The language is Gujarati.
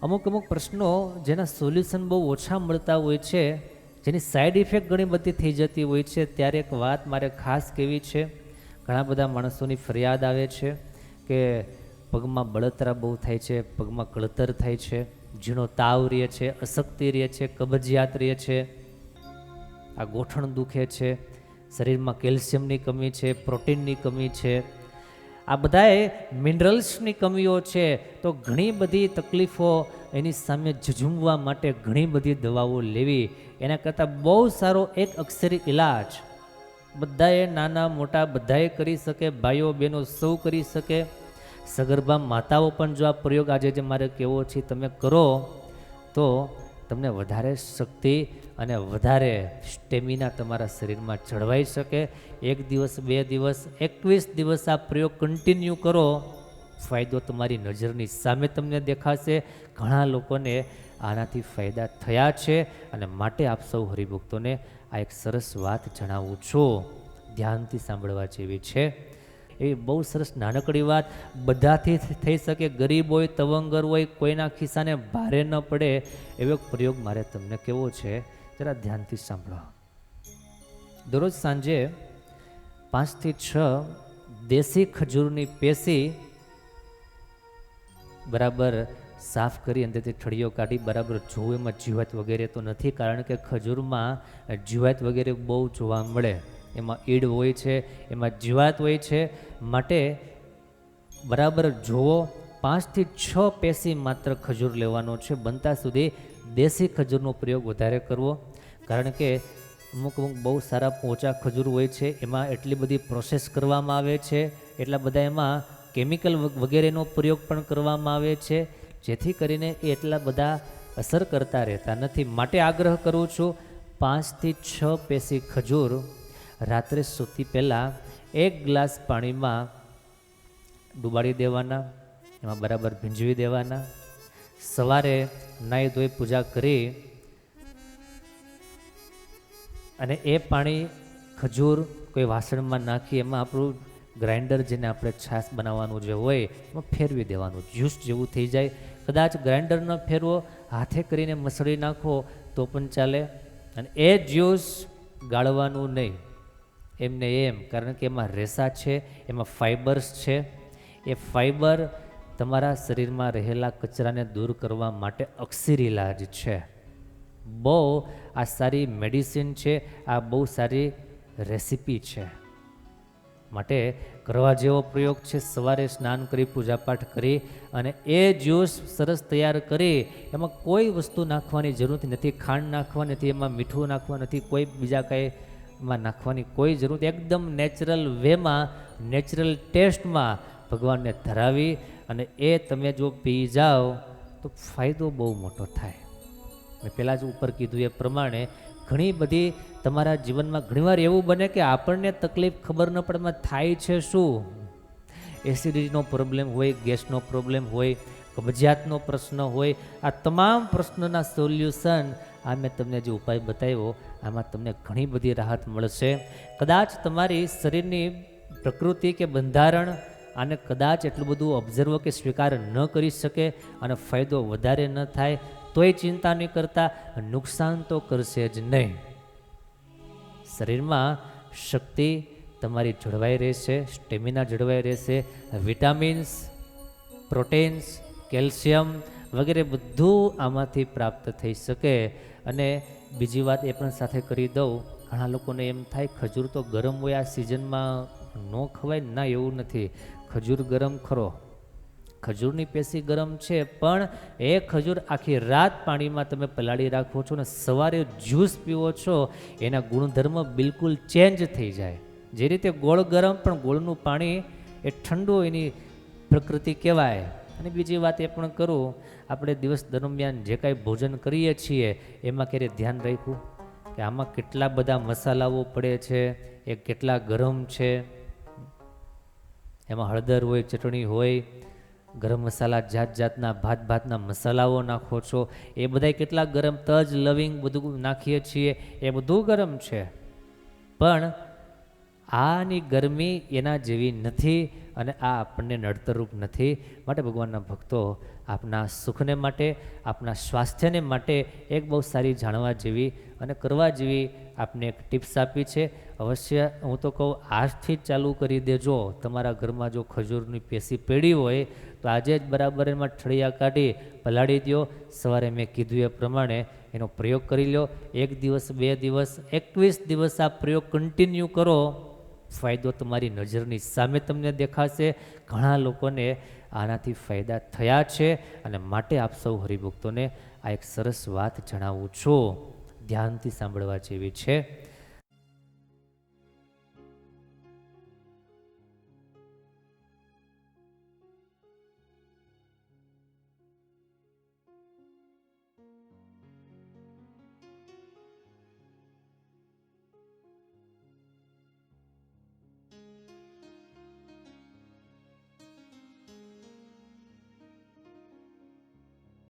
અમુક પ્રશ્નો જેના સોલ્યુશન બહુ ઓછા મળતા હોય છે, જેની સાઈડ ઇફેક્ટ ઘણી બધી થઈ જતી હોય છે, ત્યારે એક વાત મારે ખાસ કહેવી છે. ઘણા બધા માણસોની ફરિયાદ આવે છે કે પગમાં બળતરા બહુ થાય છે, પગમાં કળતર થાય છે, ઝીણો તાવ રહે છે, અશક્તિ રહે છે, કબજિયાત રહે છે, આ ગોઠણ દુખે છે, શરીરમાં કેલ્શિયમની કમી છે, પ્રોટીનની કમી છે, આ બધાએ મિનરલ્સની કમીઓ છે. તો ઘણી બધી તકલીફો એની સામે ઝઝૂમવા માટે ઘણી બધી દવાઓ લેવી, એના કરતાં બહુ સારો એક અક્ષરી ઇલાજ બધાએ, નાના મોટા બધાએ કરી શકે, ભાઈઓ બહેનો સૌ કરી શકે. સગર્ભા માતાઓ પણ જો આ પ્રયોગ આજે જે મારે કહેવો છે તમે કરો તો તમને વધારે શક્તિ અને વધારે સ્ટેમિના તમારા શરીરમાં જળવાઈ શકે. 1 દિવસ 2 દિવસ 21 દિવસ આ પ્રયોગ કન્ટિન્યુ કરો, ફાયદો તમારી નજરની સામે તમને દેખાશે. ઘણા લોકોને આનાથી ફાયદા થયા છે અને માટે આપ સૌ હરિભક્તોને આ એક સરસ વાત જણાવું છું, ધ્યાનથી સાંભળવા જેવી છે. એ બહુ સરસ નાનકડી વાત, બધાથી થઈ શકે, ગરીબ હોય, તવંગર હોય, કોઈના ખિસ્સાને ભારે ન પડે એવો પ્રયોગ મારે તમને કહેવો છે, જરા ધ્યાનથી સાંભળો. દરરોજ સાંજે 5 થી 6 દેશી ખજૂરની પેસી બરાબર સાફ કરી અંદરથી ઠળીઓ કાઢી બરાબર જોવું, એમાં જીવાત વગેરે તો નથી, કારણ કે ખજૂરમાં જીવાત વગેરે બહુ જોવા મળે, એમાં ઈડ હોય છે, એમાં જીવાત હોય છે, માટે બરાબર જોવો. 5 થી 6 પેસી માત્ર ખજૂર લેવાનો છે. બનતા સુધી દેશી ખજૂરનો પ્રયોગ વધારે કરવો, કારણ કે અમુક બહુ સારા પોચા ખજૂર હોય છે, એમાં એટલી બધી પ્રોસેસ કરવામાં આવે છે, એટલા બધા એમાં કેમિકલ વગેરેનો પ્રયોગ પણ કરવામાં આવે છે, જેથી કરીને એ એટલા બધા અસર કરતા રહેતા નથી. માટે આગ્રહ કરું છું, 5 થી 6 પેસી ખજૂર રાત્રે સૂતી પહેલાં 1 ગ્લાસ પાણીમાં ડુબાડી દેવાના, એમાં બરાબર ભીંજવી દેવાના. સવારે નાહી ધોઈ પૂજા કરી અને એ પાણી ખજૂર કોઈ વાસણમાં નાખી એમાં આપણું ગ્રાઇન્ડર, જેને આપણે છાશ બનાવવાનું જે હોય એમાં ફેરવી દેવાનું, જ્યુસ જેવું થઈ જાય. કદાચ ગ્રાઇન્ડર ન ફેરવો, હાથે કરીને મસળી નાખો તો પણ ચાલે. અને એ જ્યુસ ગાળવાનું નહીં, એમને એમ, કારણ કે એમાં રેસા છે, એમાં ફાઇબર્સ છે. એ ફાઇબર તમારા શરીરમાં રહેલા કચરાને દૂર કરવા માટે અક્ષરી ઇલાજ છે. બહુ આ સારી મેડિસિન છે, આ બહુ સારી રેસીપી છે, માટે કરવા જેવો પ્રયોગ છે. સવારે સ્નાન કરી પૂજાપાઠ કરી અને એ જ્યુસ સરસ તૈયાર કરી, એમાં કોઈ વસ્તુ નાખવાની જરૂર નથી, ખાંડ નાખવાની નથી, એમાં મીઠું નાખવા નથી, કોઈ બીજા કાંઈ એમાં નાખવાની કોઈ જરૂર, એકદમ નેચરલ વેમાં, નેચરલ ટેસ્ટમાં ભગવાનને ધરાવી અને એ તમે જો પી જાઓ તો ફાયદો બહુ મોટો થાય. મેં પહેલાં જ ઉપર કીધું એ પ્રમાણે ઘણી બધી તમારા જીવનમાં ઘણીવાર એવું બને કે આપણને તકલીફ ખબર ન પડે થાય છે શું, એસિડિટીનો પ્રોબ્લેમ હોય, ગેસનો પ્રોબ્લેમ હોય, કબજિયાતનો પ્રશ્ન હોય, આ તમામ પ્રશ્નના સોલ્યુશન આ મેં તમને જે ઉપાય બતાવ્યો આમાં તમને ઘણી બધી રાહત મળશે. કદાચ તમારી શરીરની પ્રકૃતિ કે બંધારણ આને કદાચ એટલું બધું ઓબ્ઝર્વ કે સ્વીકાર ન કરી શકે અને ફાયદો વધારે ન થાય તોય ચિંતા નહીં કરતા, નુકસાન તો કરશે જ નહીં. શરીરમાં શક્તિ તમારી જળવાઈ રહેશે, સ્ટેમિના જળવાઈ રહેશે, વિટામિન્સ, પ્રોટીન્સ, કેલ્શિયમ વગેરે બધું આમાંથી પ્રાપ્ત થઈ શકે. અને બીજી વાત એ પણ સાથે કરી દઉં, ઘણા લોકોને એમ થાય ખજૂર તો ગરમ હોય, આ સિઝનમાં ન ખવાય. ના, એવું નથી, ખજૂર ગરમ ખરો, ખજૂરની પેશી ગરમ છે, પણ એ ખજૂર આખી રાત પાણીમાં તમે પલાળી રાખો છો ને સવારે જ્યુસ પીવો છો, એના ગુણધર્મ બિલકુલ ચેન્જ થઈ જાય. જે રીતે ગોળ ગરમ, પણ ગોળનું પાણી એ ઠંડુ એની પ્રકૃતિ કહેવાય. અને બીજી વાત એ પણ કરું, આપણે દિવસ દરમિયાન જે કાંઈ ભોજન કરીએ છીએ એમાં ક્યારે ધ્યાન રાખ્યું કે આમાં કેટલા બધા મસાલાઓ પડે છે, એ કેટલા ગરમ છે, એમાં હળદર હોય, ચટણી હોય, ગરમ મસાલા, જાત જાતના ભાતના મસાલાઓ નાખો છો, એ બધા કેટલા ગરમ, તજ, લવિંગ બધું નાખીએ છીએ, એ બધું ગરમ છે, પણ આની ગરમી એના જેવી નથી. અને આ આપણને નડતરરૂપ નથી. માટે ભગવાનના ભક્તો, આપના સુખને માટે, આપના સ્વાસ્થ્યને માટે એક બહુ સારી જાણવા જેવી અને કરવા જેવી આપને એક ટિપ્સ આપી છે. અવશ્ય હું તો કહું, આજથી જ ચાલુ કરી દેજો. તમારા ઘરમાં જો ખજૂરની પેશી પડી હોય તો આજે જ બરાબર એમાં ઠળિયા કાઢી પલાળી દો. સવારે મેં કીધું એ પ્રમાણે એનો પ્રયોગ કરી લો. 1 દિવસ, 2 દિવસ, 21 દિવસ આ પ્રયોગ કન્ટિન્યુ કરો. ફાયદો તમારી નજરની સામે તમને દેખાશે. ઘણા લોકોને આનાથી ફાયદા થયા છે. અને માટે આપ સૌ હરિભક્તોને આ એક સરસ વાત જણાવું છું, ધ્યાનથી સાંભળવા જેવી છે.